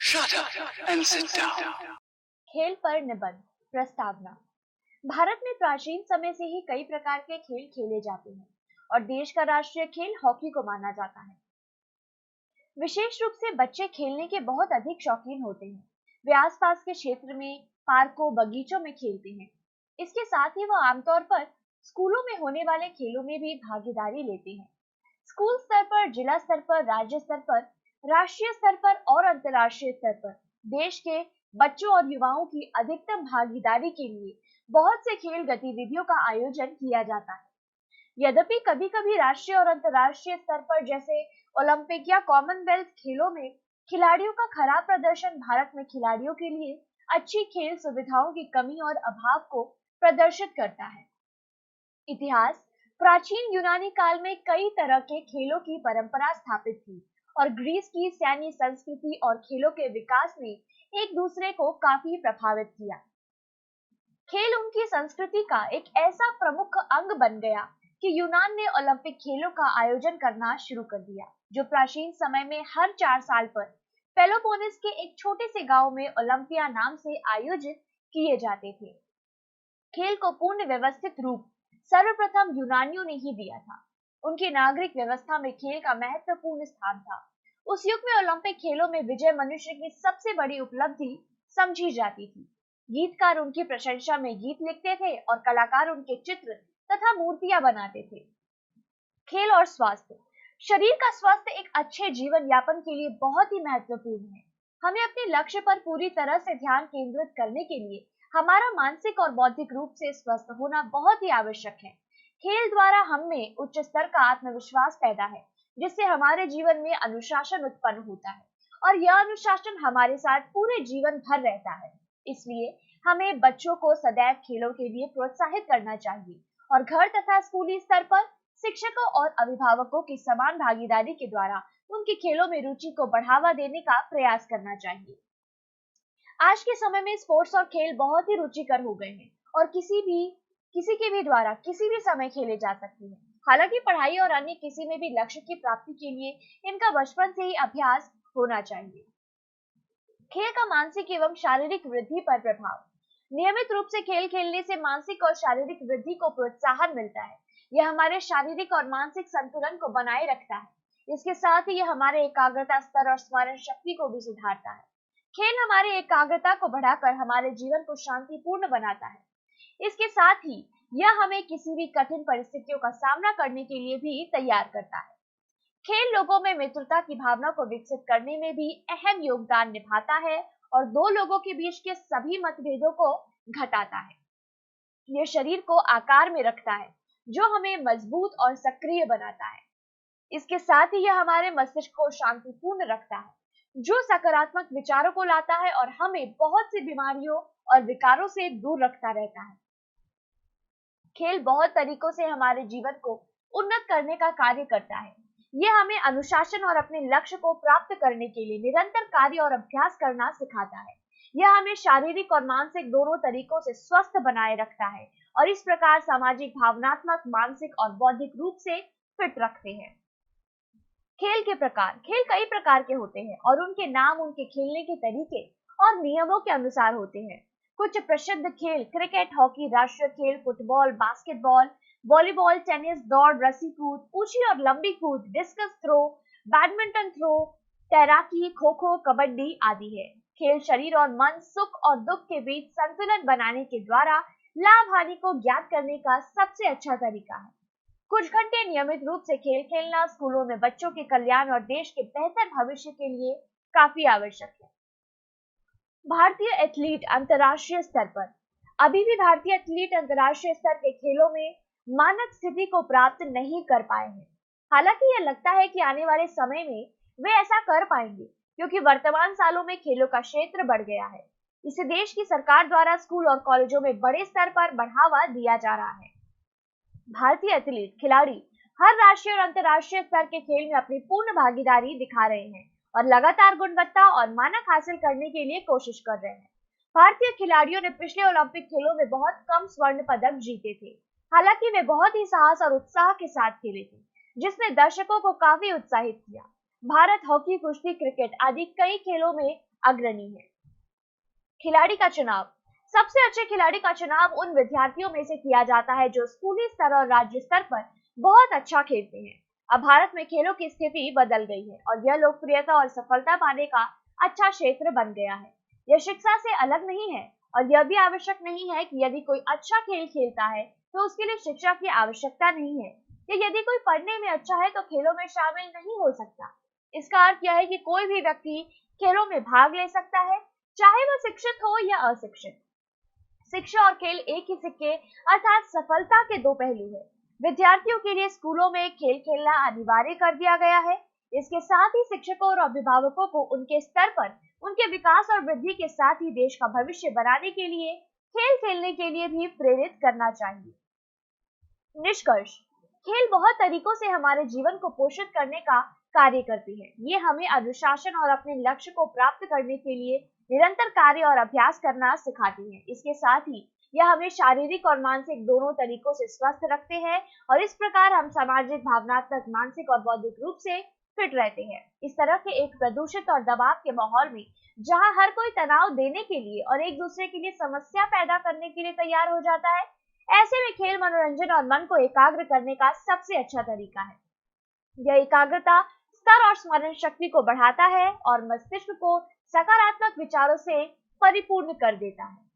Shut up and sit down. खेल पर निबंध प्रस्तावना। भारत में प्राचीन समय से ही कई प्रकार के खेल खेले जाते हैं और देश का राष्ट्रीय खेल हॉकी को माना जाता है। विशेष रूप से बच्चे खेलने के बहुत अधिक शौकीन होते हैं। वे आसपास के क्षेत्र में पार्कों, बगीचों में खेलते हैं। इसके साथ ही वो आमतौर पर स्कूलों में होने वाले खेलों में भी भागीदारी लेते हैं। स्कूल स्तर पर, जिला स्तर पर, राज्य स्तर पर, राष्ट्रीय स्तर पर और अंतर्राष्ट्रीय स्तर पर देश के बच्चों और युवाओं की अधिकतम भागीदारी के लिए बहुत से खेल गतिविधियों का आयोजन किया जाता है। यद्यपि कभी-कभी राष्ट्रीय और अंतर्राष्ट्रीय स्तर पर जैसे ओलंपिक या कॉमनवेल्थ खेलों में खिलाड़ियों का खराब प्रदर्शन भारत में खिलाड़ियों के लिए अच्छी खेल सुविधाओं की कमी और अभाव को प्रदर्शित करता है। इतिहास। प्राचीन यूनानी काल में कई तरह के खेलों की परंपरा स्थापित थी और ग्रीस की सैन्य संस्कृति और खेलों के विकास ने एक दूसरे को काफी प्रभावित किया। खेल उनकी संस्कृति का एक ऐसा प्रमुख अंग बन गया कि यूनान ने ओलंपिक खेलों का आयोजन करना शुरू कर दिया, जो प्राचीन समय में हर 4 साल पर पेलोपोनेस के एक छोटे से गांव में ओलंपिया नाम से आयोजित किए जाते थे। खेल को पूर्ण व्यवस्थित रूप सर्वप्रथम यूनानियों ने ही दिया था। उनकी नागरिक व्यवस्था में खेल का महत्वपूर्ण स्थान था। उस युग में ओलंपिक खेलों में विजय मनुष्य की सबसे बड़ी उपलब्धि समझी जाती थी। गीतकार उनकी प्रशंसा में गीत लिखते थे और कलाकार उनके चित्र तथा मूर्तियां बनाते थे। खेल और स्वास्थ्य। शरीर का स्वास्थ्य एक अच्छे जीवन यापन के लिए बहुत ही महत्वपूर्ण है। हमें अपने लक्ष्य पर पूरी तरह से ध्यान केंद्रित करने के लिए हमारा मानसिक और बौद्धिक रूप से स्वस्थ होना बहुत ही आवश्यक है। खेल द्वारा हमें उच्च स्तर का आत्मविश्वास पैदा है, जिससे हमारे जीवन में अनुशासन उत्पन्न होता है और यह अनुशासन हमारे साथ पूरे जीवन भर रहता है। इसलिए हमें बच्चों को सदैव खेलों के लिए प्रोत्साहित करना चाहिए और घर तथा स्कूली स्तर पर शिक्षकों और अभिभावकों की समान भागीदारी के द्वारा उनकी खेलों में रुचि को बढ़ावा देने का प्रयास करना चाहिए। आज के समय में स्पोर्ट्स और खेल बहुत ही रुचिकर हो गए हैं और किसी के भी द्वारा किसी भी समय खेले जा सकते हैं। हालांकि पढ़ाई और अन्य किसी में भी लक्ष्य की प्राप्ति के लिए इनका बचपन से ही अभ्यास होना चाहिए। खेल का मानसिक एवं शारीरिक वृद्धि पर प्रभाव। नियमित रूप से खेल खेलने से मानसिक और शारीरिक वृद्धि को प्रोत्साहन मिलता है। यह हमारे शारीरिक और मानसिक संतुलन को बनाए रखता है। इसके साथ ही यह हमारे एकाग्रता स्तर और स्मरण शक्ति को भी सुधारता है। खेल हमारी एकाग्रता को बढ़ाकर हमारे जीवन को शांतिपूर्ण बनाता है। इसके साथ ही यह हमें किसी भी कठिन परिस्थितियों का सामना करने के लिए भी तैयार करता है। खेल लोगों में मित्रता की भावना को विकसित करने में भी अहम योगदान निभाता है और दो लोगों के बीच के सभी मतभेदों को घटाता है। यह शरीर को आकार में रखता है, जो हमें मजबूत और सक्रिय बनाता है। इसके साथ ही यह हमारे मस्तिष्क को शांतिपूर्ण रखता है, जो सकारात्मक विचारों को लाता है और हमें बहुत सी बीमारियों और विकारों से दूर रखता रहता है। खेल बहुत तरीकों से हमारे जीवन को उन्नत करने का कार्य करता है। यह हमें अनुशासन और अपने लक्ष्य को प्राप्त करने के लिए निरंतर कार्य और अभ्यास करना सिखाता है। यह हमें शारीरिक और मानसिक दोनों तरीकों से स्वस्थ बनाए रखता है और इस प्रकार सामाजिक, भावनात्मक, मानसिक और बौद्धिक रूप से फिट रखते हैं। खेल के प्रकार। खेल कई प्रकार के होते हैं और उनके नाम उनके खेलने के तरीके और नियमों के अनुसार होते हैं। कुछ प्रसिद्ध खेल क्रिकेट, हॉकी, राष्ट्रीय खेल, फुटबॉल, बास्केटबॉल, वॉलीबॉल, टेनिस, दौड़, रस्सी कूद, ऊंची और लंबी कूद, डिस्कस थ्रो, बैडमिंटन थ्रो, तैराकी, खो खो, कबड्डी आदि है। खेल शरीर और मन, सुख और दुख के बीच संतुलन बनाने के द्वारा लाभ हानि को ज्ञात करने का सबसे अच्छा तरीका है। कुछ घंटे नियमित रूप से खेल खेलना स्कूलों में बच्चों के कल्याण और देश के बेहतर भविष्य के लिए काफी आवश्यक है। भारतीय एथलीट अंतर्राष्ट्रीय स्तर पर। अभी भी भारतीय एथलीट अंतर्राष्ट्रीय स्तर के खेलों में मानक स्थिति को प्राप्त नहीं कर पाए हैं। हालांकि यह लगता है कि आने वाले समय में वे ऐसा कर पाएंगे, क्योंकि वर्तमान सालों में खेलों का क्षेत्र बढ़ गया है। इसे देश की सरकार द्वारा स्कूल और कॉलेजों में बड़े स्तर पर बढ़ावा दिया जा रहा है। भारतीय एथलीट खिलाड़ी हर राष्ट्रीय और अंतर्राष्ट्रीय स्तर के खेल में अपनी पूर्ण भागीदारी दिखा रहे हैं और लगातार गुणवत्ता और मानक हासिल करने के लिए कोशिश कर रहे हैं। भारतीय खिलाड़ियों ने पिछले ओलंपिक खेलों में बहुत कम स्वर्ण पदक जीते थे। हालांकि वे बहुत ही साहस और उत्साह के साथ खेले थे, जिसने दर्शकों को काफी उत्साहित किया। भारत हॉकी, कुश्ती, क्रिकेट आदि कई खेलों में अग्रणी है। खिलाड़ी का चुनाव। सबसे अच्छे खिलाड़ी का चुनाव उन विद्यार्थियों में से किया जाता है जो स्कूली स्तर और राज्य स्तर पर बहुत अच्छा खेलते हैं। अब भारत में खेलों की स्थिति बदल गई है और यह लोकप्रियता और सफलता पाने का अच्छा क्षेत्र बन गया है। यह शिक्षा से अलग नहीं है और यह भी आवश्यक नहीं है कि यदि कोई अच्छा खेल खेलता है तो उसके लिए शिक्षा की आवश्यकता नहीं है, या यदि कोई पढ़ने में अच्छा है तो खेलों में शामिल नहीं हो सकता। इसका अर्थ यह है कि कोई भी व्यक्ति खेलों में भाग ले सकता है, चाहे वह शिक्षित हो या अशिक्षित। शिक्षा और खेल एक ही सिक्के अर्थात सफलता के दो पहलू है। विद्यार्थियों के लिए स्कूलों में खेल खेलना अनिवार्य कर दिया गया है। इसके साथ ही शिक्षकों और अभिभावकों को उनके स्तर पर उनके विकास और वृद्धि के साथ ही देश का भविष्य बनाने के लिए खेल खेलने के लिए भी प्रेरित करना चाहिए। निष्कर्ष। खेल बहुत तरीकों से हमारे जीवन को पोषित करने का कार्य करती है। ये हमें अनुशासन और अपने लक्ष्य को प्राप्त करने के लिए निरंतर कार्य और अभ्यास करना सिखाती है। इसके साथ ही यह हमें शारीरिक और मानसिक दोनों तरीकों से स्वस्थ रखते हैं और इस प्रकार हम सामाजिक, भावनात्मक, मानसिक और बौद्धिक रूप से फिट रहते हैं। इस तरह के एक प्रदूषित और दबाव के माहौल में जहां हर कोई तनाव देने के लिए और एक दूसरे के लिए समस्या पैदा करने के लिए तैयार हो जाता है, ऐसे में खेल मनोरंजन और मन को एकाग्र करने का सबसे अच्छा तरीका है। यह एकाग्रता स्तर और स्मरण शक्ति को बढ़ाता है और मस्तिष्क को सकारात्मक विचारों से परिपूर्ण कर देता है।